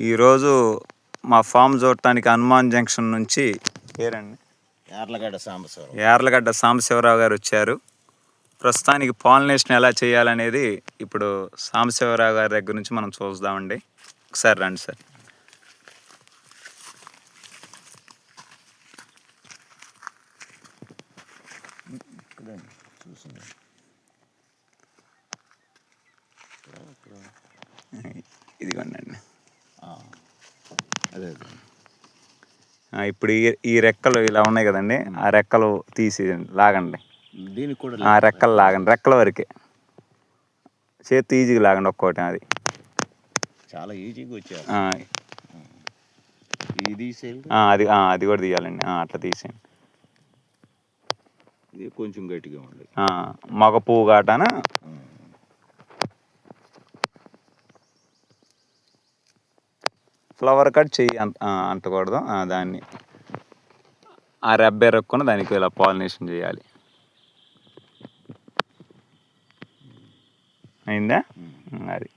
ఈరోజు మా ఫామ్ చూడటానికి హనుమాన్ జంక్షన్ నుంచి పేరండి యార్లగడ్డ సాంబశివరావు గారు వచ్చారు. ప్రస్తుతానికి పాలినేషన్ ఎలా చేయాలనేది ఇప్పుడు సాంబశివరావు గారి దగ్గర నుంచి మనం చూద్దామండి. ఒకసారి రండి సార్. ఇదిగోండి. ఇప్పుడు ఈ రెక్కలు ఇలా ఉన్నాయి కదండి, ఆ రెక్కలు తీసి లాగండి. దీనికి కూడా ఆ రెక్కలు లాగండి, రెక్కల వరకే చేతి ఈజీగా లాగండి. ఒక్కోటి అది చాలా ఈజీగా వచ్చారు. అది కూడా తీయాలండి. అట్లా తీసేయండి. ఇది కొంచెం గట్టిగా ఉంది. మగ పువ్వు కాటాన ఫ్లవర్ కట్ చెయ్యి అంటకూడదు. దాన్ని ఆ రెబ్బ ఎరక్కుని దానికి ఇలా పాలినేషన్ చేయాలి. అయిందా? అది